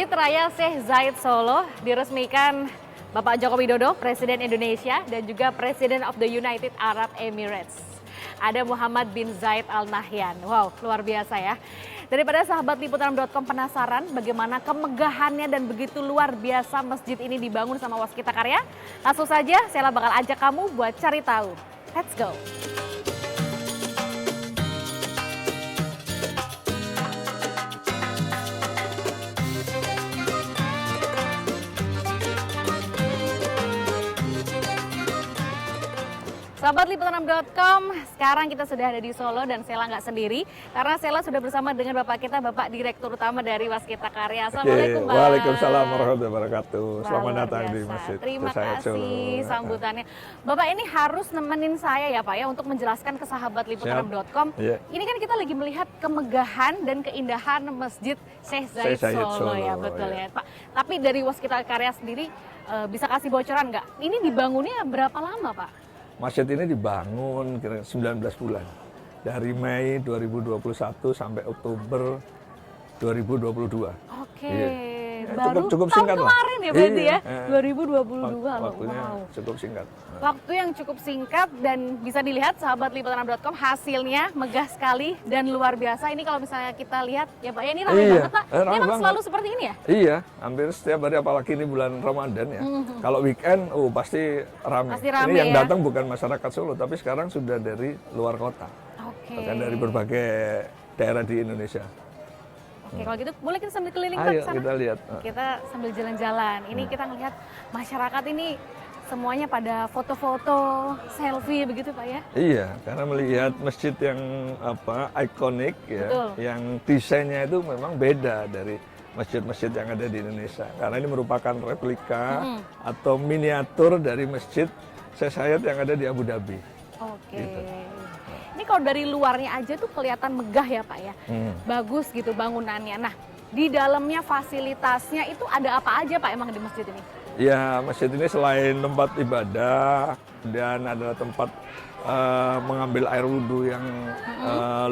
Masjid Raya Syekh Zayed Solo diresmikan Bapak Joko Widodo, Presiden Indonesia, dan juga Presiden of the United Arab Emirates. Ada Muhammad bin Zayed Al Nahyan. Wow, luar biasa ya. Daripada sahabat Liputan.com penasaran bagaimana kemegahannya dan begitu luar biasa masjid ini dibangun sama Waskita Karya, langsung saja saya bakal ajak kamu buat cari tahu. Let's go! Sahabat Liputan6.com, sekarang kita sudah ada di Solo dan Sela nggak sendiri karena Sela sudah bersama dengan Bapak kita, Bapak Direktur Utama dari Waskita Karya. Assalamualaikum, Pak. Waalaikumsalam warahmatullahi wabarakatuh. Selamat datang di Masjid Terima Syekh kasih Solo. sambutannya. Bapak ini harus nemenin saya ya Pak ya untuk menjelaskan ke sahabat Liputan6.com. Yeah. Ini kan kita lagi melihat kemegahan dan keindahan Masjid Syekh Zayed Solo ya, betul ya Pak. Tapi dari Waskita Karya sendiri bisa kasih bocoran nggak? Ini dibangunnya berapa lama Pak? Masjid ini dibangun kira 19 bulan. Dari Mei 2021 sampai Oktober 2022. Oke. Iya. Baru cukup singkat tahun lah. kemarin ya berarti Iya. ya, 2022 loh. Waktunya Wow. cukup singkat. Waktu yang cukup singkat dan bisa dilihat sahabat Liputan6.com hasilnya megah sekali dan luar biasa. Ini kalau misalnya kita lihat ya Pak ya, ini ramai Iya, banget Pak. Ini ramai emang banget. selalu seperti ini ya? Iya, hampir setiap hari apalagi ini bulan Ramadan ya. Kalau weekend, pasti ramai. Pasti ramai Ini yang ya. datang bukan masyarakat Solo, tapi sekarang sudah dari luar kota. Oke. Bahkan dari berbagai daerah di Indonesia. Oke, kalau gitu boleh kita sambil keliling Pak Ayo ke sana? kita lihat. Kita sambil jalan-jalan. Ini kita ngelihat masyarakat ini semuanya pada foto-foto, selfie begitu Pak ya? Iya, karena melihat masjid yang ikonik ya, Betul. yang desainnya itu memang beda dari masjid-masjid yang ada di Indonesia. Karena ini merupakan replika atau miniatur dari masjid Syekh Zayed yang ada di Abu Dhabi. Oke. Gitu. Ini kalau dari luarnya aja tuh kelihatan megah ya Pak ya. Bagus gitu bangunannya. Nah, di dalamnya fasilitasnya itu ada apa aja Pak emang di masjid ini? Ya, masjid ini selain tempat ibadah dan adalah tempat mengambil air wudhu yang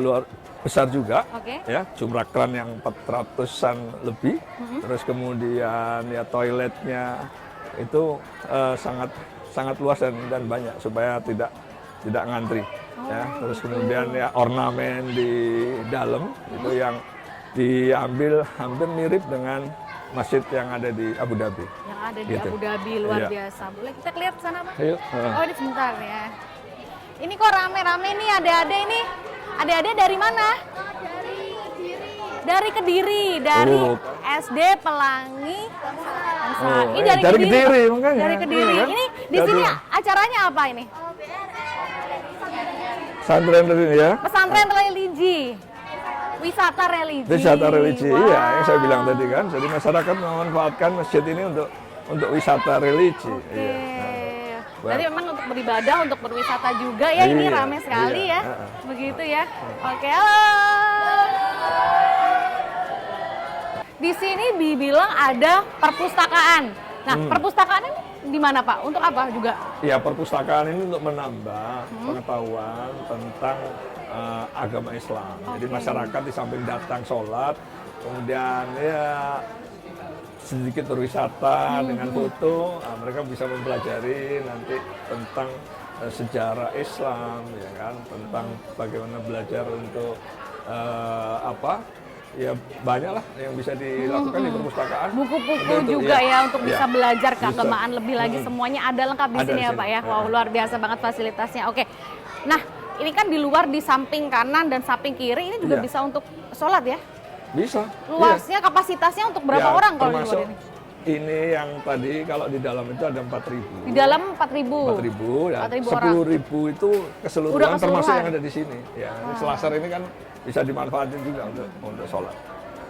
luar besar juga. Oke. Ya, jumlah kran yang 400-an lebih. Terus kemudian ya toiletnya itu sangat luas dan banyak supaya tidak ngantri. Ya, terus kemudian ya ornamen di dalam itu yang diambil hampir mirip dengan masjid yang ada di Abu Dhabi. Yang ada di Gitu. Abu Dhabi luar Iya. biasa. Boleh kita lihat ke sana Pak? Ayo. Oh ini sebentar ya. Ini kok rame-rame nih ada-ada ini. Ada-ada dari mana? Dari Kediri. Dari SD Pelangi. Ini dari Kediri makanya. Dari Kediri. Iya kan? Ini di Dari sini acaranya apa ini? Pesantren ini ya. Pesantren religi. Wisata religi. Wisata religi, Wow. iya yang saya bilang tadi kan. Jadi masyarakat memanfaatkan masjid ini untuk wisata religi. Oke. Iya. Berarti memang untuk beribadah, untuk berwisata juga ya. Ini Iya, ramai sekali iya. ya. Begitu ya. Oke, halo. Di sini dibilang ada perpustakaan. Nah, perpustakaan ini di mana Pak? Untuk apa juga? Ya, perpustakaan ini untuk menambah pengetahuan tentang agama Islam. Jadi Oke. masyarakat di samping datang sholat, kemudian ya sedikit berwisata dengan foto, mereka bisa mempelajari nanti tentang sejarah Islam, ya kan, tentang bagaimana belajar untuk ya banyak lah yang bisa dilakukan di perpustakaan. Buku-buku Untuk- juga ya untuk ya, bisa belajar bisa. keagamaan lebih lagi. Semuanya ada lengkap di Ada sini di ya sini. Pak ya. Wow, luar biasa banget fasilitasnya. Oke. Nah, ini kan di luar di samping kanan dan samping kiri ini juga Iya. bisa untuk sholat ya. Bisa. Luasnya kapasitasnya untuk berapa Ya, orang kalau di termasuk luar ini? ini yang tadi kalau di dalam itu ada 4.000. Di dalam 4.000. 4.000 ya. 4.000 orang. 10.000 itu keseluruhan, Udah termasuk keseluruhan. yang ada di sini. Ya, ini Selasar ini kan bisa dimanfaatkan juga untuk sholat.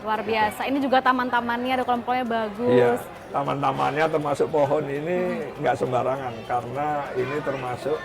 Luar biasa. Ini juga taman-tamannya ada kelompoknya bagus. Iya, taman-tamannya termasuk pohon ini nggak sembarangan karena ini termasuk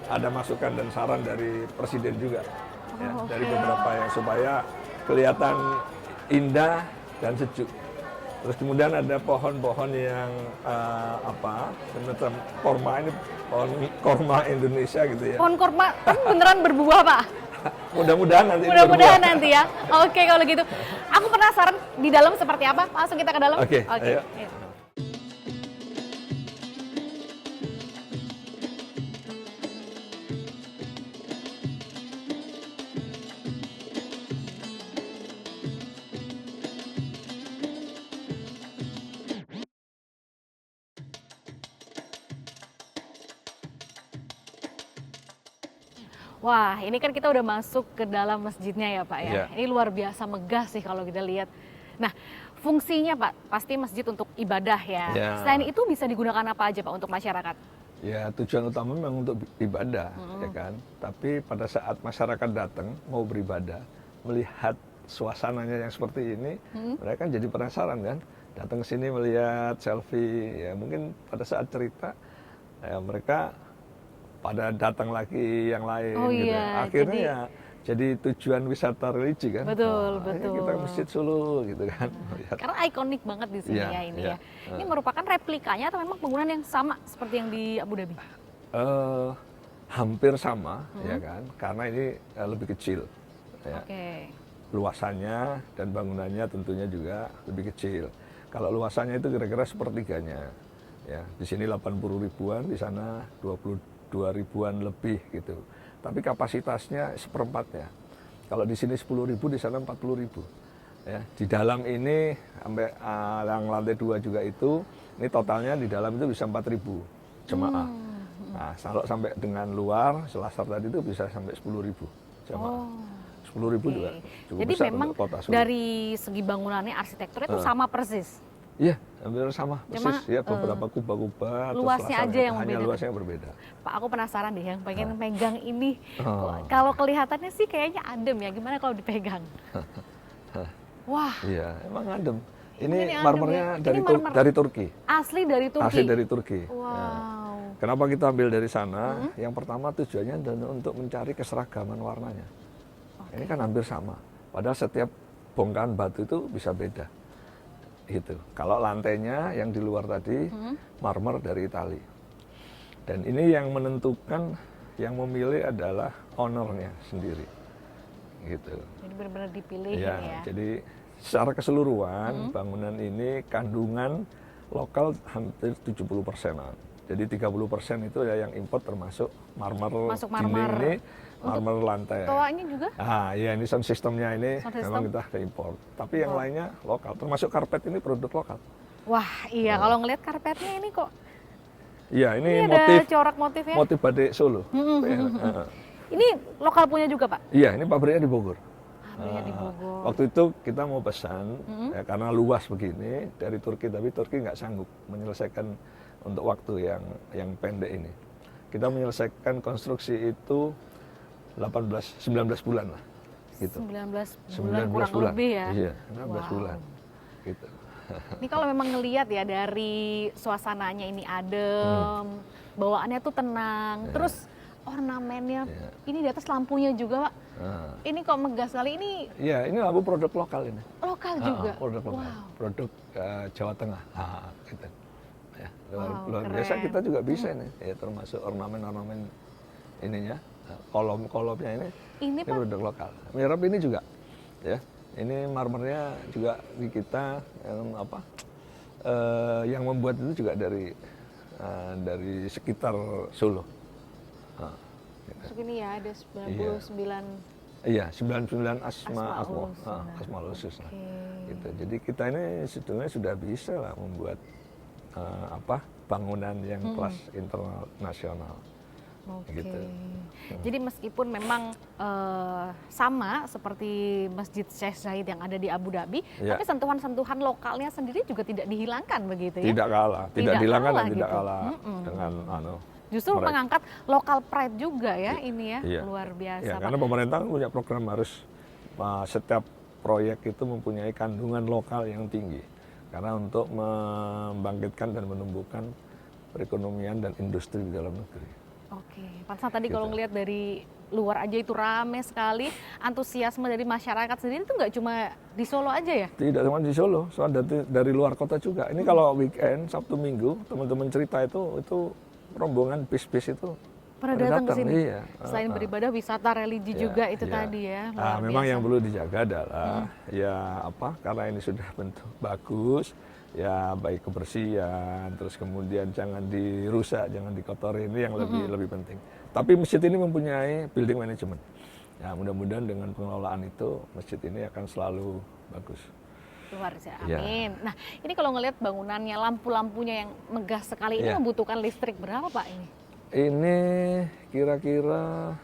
ada masukan dan saran dari presiden juga, ya, dari beberapa yang supaya kelihatan indah dan sejuk. Terus kemudian ada pohon-pohon yang semacam korma, ini pohon korma Indonesia gitu ya. Pohon kurma kan beneran berbuah Pak? Mudah-mudahan nanti. Mudah-mudahan nanti ya. Oke kalau gitu. Aku penasaran di dalam seperti apa. Langsung kita ke dalam. Oke, ayo. Ayo. Wah, ini kan kita udah masuk ke dalam masjidnya ya Pak ya. Iya. Ini luar biasa megah sih kalau kita lihat. Nah, fungsinya Pak, pasti masjid untuk ibadah ya. Iya. Selain itu bisa digunakan apa aja Pak untuk masyarakat? Ya, tujuan utama memang untuk ibadah, ya kan. Tapi pada saat masyarakat datang mau beribadah, melihat suasananya yang seperti ini, mereka kan jadi penasaran kan. Datang ke sini melihat selfie, ya mungkin pada saat cerita, ya mereka pada datang lagi yang lain Oh gitu. iya, Akhirnya ya jadi tujuan wisata religi kan. Betul, Wah, ayo betul. kita ke Masjid Solo gitu kan. Melihat. Karena ikonik banget di sini Iya, ya ini iya. ya. Ini merupakan replikanya atau memang penggunaan yang sama seperti yang di Abu Dhabi? Hampir sama ya kan, karena ini lebih kecil. Ya. Oke. Luasannya dan bangunannya tentunya juga lebih kecil. Kalau luasannya itu kira-kira sepertiganya. Ya, di sini 80 ribuan, di sana 22 ribuan lebih gitu. Tapi kapasitasnya seperempatnya. Kalau di sini 10 ribu, di sana 40 ribu. Ya, di dalam ini sampai yang lantai 2 juga itu, ini totalnya di dalam itu bisa 4 ribu jemaah. Nah, kalau sampai dengan luar, Selasar tadi itu bisa sampai 10 ribu jemaah. 10 ribu Oke. juga cukup Jadi besar memang untuk kota Solo. dari segi bangunannya, arsitekturnya itu sama persis. Iya, hampir sama persis. Ya, beberapa kubah-kubah atau luasnya selasar aja yang hanya membedakan. luasnya yang berbeda. Pak, aku penasaran deh yang pengen megang ini. Kalau kelihatannya sih kayaknya adem ya. Gimana kalau dipegang? Wah, Iya, emang adem. Ini Ini adem marmernya ya. dari Ini marmer. dari Turki. asli dari Turki. Asli dari Turki. Wow. Nah, kenapa kita ambil dari sana? Yang pertama tujuannya adalah untuk mencari keseragaman warnanya. Ini kan hampir sama. Padahal setiap bongkahan batu itu bisa beda. Gitu. Kalau lantainya yang di luar tadi marmer dari Itali. Dan ini yang menentukan, yang memilih adalah ownernya sendiri. Gitu. Jadi benar-benar dipilih Ya, ya. jadi secara keseluruhan bangunan ini kandungan lokal hampir 70%-an. Jadi 30% itu ya yang import termasuk marmer Masuk dinding marmer. ini, marmer lantai. Toanya juga? Ah, ya ini sound systemnya ini Sound memang system. kita ke import. Tapi yang lainnya lokal, termasuk karpet ini produk lokal. Wah, iya kalau ngelihat karpetnya ini kok Iya, ini ini motif ada corak motifnya. motif batik Solo. Ya, Ini lokal punya juga, Pak? Iya, ini pabriknya di Bogor. Pabriknya di Bogor. Waktu itu kita mau pesan, ya, karena luas begini dari Turki, tapi Turki nggak sanggup menyelesaikan untuk waktu yang pendek ini. Kita menyelesaikan konstruksi itu 19 bulan lah, gitu. 19 bulan 19 kurang bulan. lebih ya. Iya, 19 Wow. bulan, gitu. Ini kalau memang ngelihat ya dari suasananya ini adem, bawaannya tuh tenang, terus ornamennya, ini di atas lampunya juga, Pak. Nah, Ini kok megah sekali, ini iya, ini lampu produk lokal ini. lokal juga. Produk lokal, Wow. produk Jawa Tengah, gitu. Ya, Wow, luar biasa keren. kita juga bisa ini, ya, termasuk ornamen-ornamen ininya, kolom-kolomnya Ini, ini Pak, produk lokal. Mihrab ini juga, ya, ini marmernya juga di kita yang membuat itu juga dari sekitar Solo. Nah, gitu. masuk ini ya, ada 99. Iya, 99 Asmaul Husna. Asmaul Husna. Oke. Gitu. Jadi kita ini sebetulnya sudah bisa lah membuat bangunan yang kelas internasional. Oke. Gitu. Jadi meskipun memang sama seperti Masjid Sheikh Zayed yang ada di Abu Dhabi, Ya. tapi sentuhan-sentuhan lokalnya sendiri juga tidak dihilangkan begitu ya. Tidak kalah, tidak Tidak hilangkan kalah dan tidak gitu. kalah dengan Justru mereka. mengangkat lokal pride juga ya ini ya, Iya. luar biasa. Ya, Pak. karena pemerintah punya program harus setiap proyek itu mempunyai kandungan lokal yang tinggi. Karena untuk membangkitkan dan menumbuhkan perekonomian dan industri di dalam negeri. Oke, pantesan tadi Gitu. kalau ngelihat dari luar aja itu rame sekali, antusiasme dari masyarakat sendiri itu nggak cuma di Solo aja ya? Tidak cuma di Solo, soal dari luar kota juga. Ini kalau weekend, Sabtu Minggu, teman-teman cerita itu rombongan bis-bis itu pada datang ke sini. Iya. Selain beribadah, wisata religi juga itu tadi ya. Luar Memang biasa. yang perlu dijaga adalah ya apa? Karena ini sudah bentuk bagus, ya baik kebersihan, terus kemudian jangan dirusak, jangan dikotori, ini yang lebih penting. Tapi masjid ini mempunyai building management. Ya mudah-mudahan dengan pengelolaan itu masjid ini akan selalu bagus. Luar biasa, Ya. amin. Nah, ini kalau ngelihat bangunannya, lampu-lampunya yang megah sekali, ini Ya. membutuhkan listrik berapa Pak ini? Ini kira-kira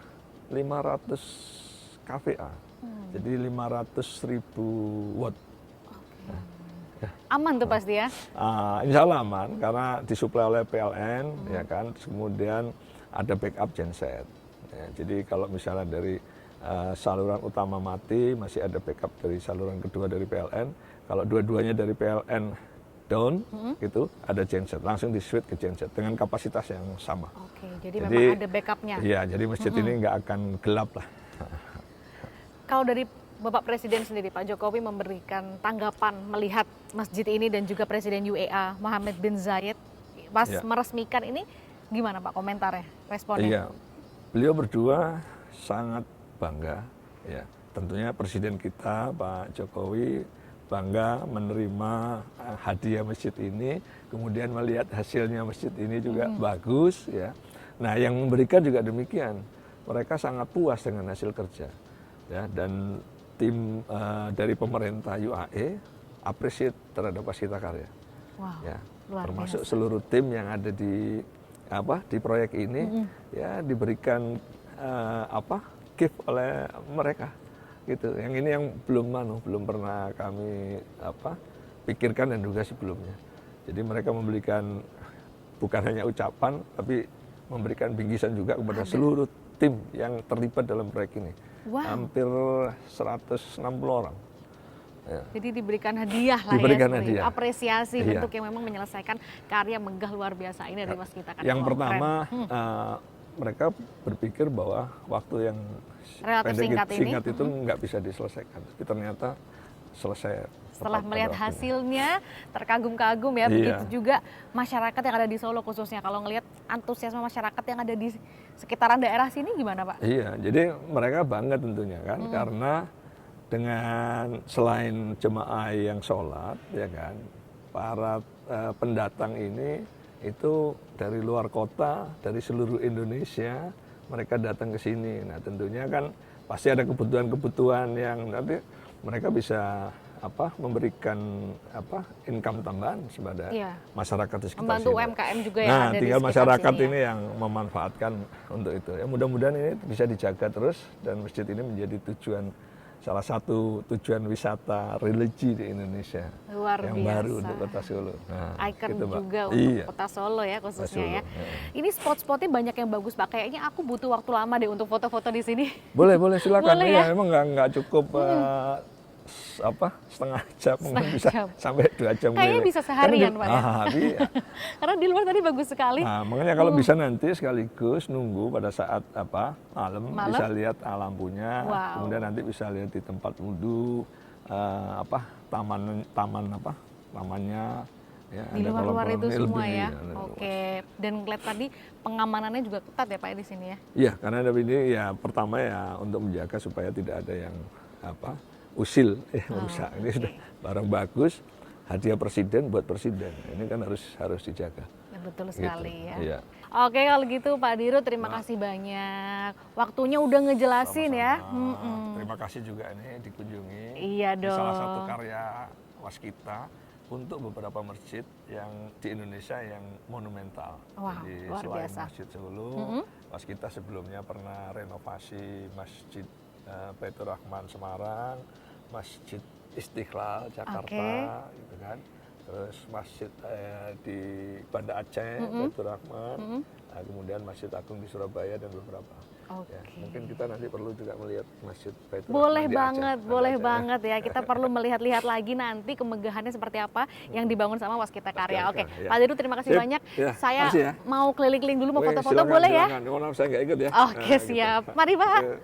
500 kVA, jadi 500.000 watt. Aman tuh pasti ya? Insya Allah aman karena disuplai oleh PLN, ya kan. Terus kemudian ada backup genset. Ya, jadi kalau misalnya dari saluran utama mati, masih ada backup dari saluran kedua dari PLN. Kalau dua-duanya dari PLN down, gitu, ada genset, langsung di switch ke genset dengan kapasitas yang sama. Oke, jadi memang ada backupnya. Iya, jadi masjid ini nggak akan gelap lah. Kalau dari Bapak Presiden sendiri, Pak Jokowi memberikan tanggapan melihat masjid ini dan juga Presiden UAE Mohammed bin Zayed pas Ya. meresmikan ini, gimana Pak komentarnya, responnya? Iya, beliau berdua sangat bangga, ya. Tentunya Presiden kita Pak Jokowi bangga menerima hadiah masjid ini, kemudian melihat hasilnya masjid ini juga bagus, ya. Nah, yang memberikan juga demikian, mereka sangat puas dengan hasil kerja, ya. Dan tim dari pemerintah UAE appreciate terhadap Waskita Karya, Wow, ya. luar Termasuk biasa. seluruh tim yang ada di proyek ini, ya diberikan gift oleh mereka gitu. Yang ini yang belum pernah kami pikirkan dan juga sebelumnya. Jadi mereka memberikan bukan hanya ucapan tapi memberikan bingkisan juga kepada seluruh tim yang terlibat dalam proyek ini. Wow. Hampir 160 orang. Ya. Jadi diberikan hadiah lah Diberikan ya, seperti hadiah. apresiasi Iya. bentuk yang memang menyelesaikan karya megah luar biasa ini dari Waskita Karya. Yang Wow, pertama keren. mereka berpikir bahwa waktu yang Relatif singkat ini, itu nggak bisa diselesaikan, tapi ternyata selesai. Setelah tepat pada melihat waktunya. hasilnya terkagum-kagum ya, Iya. begitu juga masyarakat yang ada di Solo khususnya. Kalau ngelihat antusiasme masyarakat yang ada di sekitaran daerah sini gimana Pak? Iya, jadi mereka bangga tentunya kan, karena dengan selain jemaah yang sholat, ya kan, para pendatang ini itu dari luar kota, dari seluruh Indonesia, mereka datang ke sini. Nah, tentunya kan pasti ada kebutuhan-kebutuhan yang nanti mereka bisa memberikan income tambahan kepada Iya. masyarakat di sekitar Membantu sini. UMKM juga yang Nah, ada di tinggal sekitar masyarakat sini ya. ini yang memanfaatkan untuk itu. Ya, mudah-mudahan ini bisa dijaga terus dan masjid ini menjadi salah satu tujuan wisata religi di Indonesia Luar yang biasa. baru untuk Kota Solo. Nah, Icon gitu, Mbak. juga untuk Iya. Kota Solo ya khususnya Solo, ya. ya. Ini spot-spotnya banyak yang bagus Pak. Kayaknya aku butuh waktu lama deh untuk foto-foto di sini. Boleh silakan. Boleh Iya, ya? emang nggak cukup setengah jam, mungkin Setengah bisa jam. sampai 2 jam. Kayaknya keliling. bisa seharian, Pak, ya? Iya. Karena di luar tadi bagus sekali. Nah, makanya kalau bisa nanti sekaligus nunggu pada saat malam Malam? bisa lihat lampunya, Wow. kemudian nanti bisa lihat di tempat wudhu, tamannya, ya, Di ada luar-luar kolam-kolam itu ini semua lebih, ya. lebih luas. Oke. Dan ngeliat tadi pengamanannya juga ketat ya Pak ya di sini ya. Iya, karena ini ya pertama ya untuk menjaga supaya tidak ada yang usil merusak. Ini sudah barang bagus, hadiah presiden buat presiden. Ini kan harus dijaga. Ya, betul Gitu, sekali ya. iya. Oke kalau gitu Pak Dirut terima kasih banyak. Waktunya udah ngejelasin ya. Sama-sama. Terima kasih juga ini dikunjungi. Iya Ini salah satu dong. karya Waskita untuk beberapa masjid yang di Indonesia yang monumental. Wow, Jadi luar selain biasa. Masjid Solo, Waskita sebelumnya pernah renovasi Masjid Baitur Rahman Semarang, Masjid Istiqlal Jakarta, gitu kan. Terus masjid di Banda Aceh, Baitur Rahman, kemudian Masjid Agung di Surabaya dan beberapa. Oke. Ya, mungkin kita nanti perlu juga melihat Masjid Baitur Boleh Rahman di banget, Aceh. boleh Banda Aceh, banget ya. Kita perlu melihat-lihat lagi nanti kemegahannya seperti apa yang dibangun sama Waskita Karya. Oke, Waskita, ya. Pak Dirut terima kasih Sip, banyak. ya, Saya makasih ya. mau keliling-keliling dulu mau Oke, foto-foto silakan, boleh ya? silakan. Mohon maaf saya nggak ikut ya. Oke, Nah, gitu. siap. Mari Pak. Oke.